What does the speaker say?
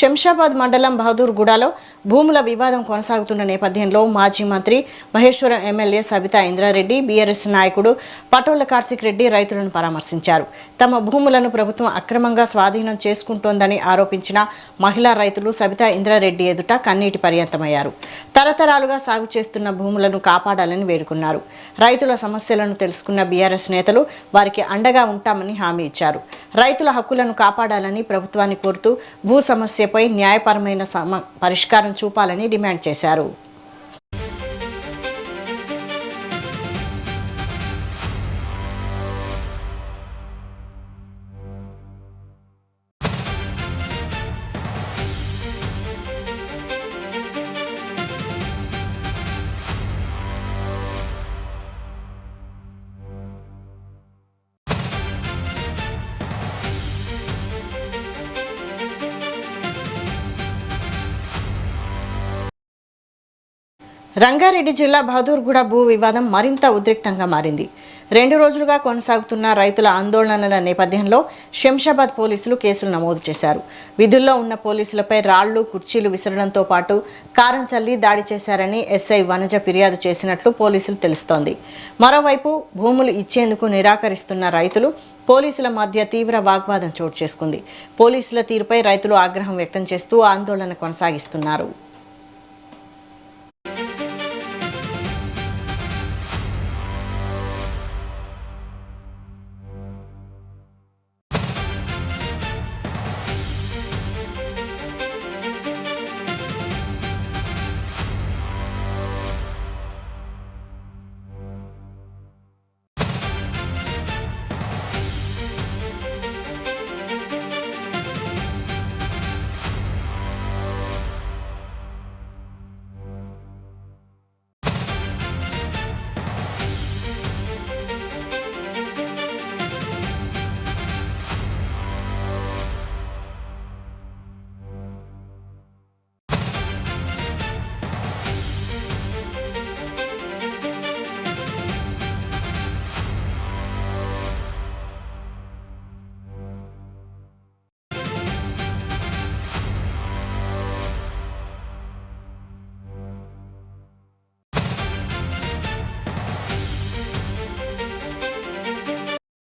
శంషాబాద్ మండలం బహదూర్గూడలో భూముల వివాదం కొనసాగుతున్న నేపథ్యంలో మాజీ మంత్రి మహేశ్వరం ఎమ్మెల్యే సబితా ఇంద్రారెడ్డి బీఆర్ఎస్ నాయకుడు పటోళ్ల కార్తిక్ రెడ్డి రైతులను పరామర్శించారు. తమ భూములను ప్రభుత్వం అక్రమంగా స్వాధీనం చేసుకుంటోందని ఆరోపించిన మహిళా రైతులు సబితా ఇంద్రారెడ్డి ఎదుట కన్నీటి పర్యంతమయ్యారు. తరతరాలుగా సాగు చేస్తున్న భూములను కాపాడాలని వేడుకున్నారు. రైతుల సమస్యలను తెలుసుకున్న బీఆర్ఎస్ నేతలు వారికి అండగా ఉంటామని హామీ ఇచ్చారు. రైతుల హక్కులను కాపాడాలని ప్రభుత్వాన్ని కోరుతూ భూ సమస్యపై న్యాయపరమైన పరిష్కారం చూపాలని డిమాండ్ చేశారు. రంగారెడ్డి జిల్లా బహదూర్గూడ భూ వివాదం మరింత ఉద్రిక్తంగా మారింది. 2 రోజులుగా కొనసాగుతున్న రైతుల ఆందోళనల నేపథ్యంలో శంషాబాద్ పోలీసులు కేసులు నమోదు చేశారు. విధుల్లో ఉన్న పోలీసులపై రాళ్లు, కుర్చీలు విసరడంతో పాటు కారం చల్లి దాడి చేశారని ఎస్ఐ వనజ ఫిర్యాదు చేసినట్లు పోలీసులు తెలుస్తోంది. మరోవైపు భూములు ఇచ్చేందుకు నిరాకరిస్తున్న రైతులు పోలీసుల మధ్య తీవ్ర వాగ్వాదం చోటు చేసుకుంది. పోలీసుల తీరుపై రైతులు ఆగ్రహం వ్యక్తం చేస్తూ ఆందోళన కొనసాగిస్తున్నారు.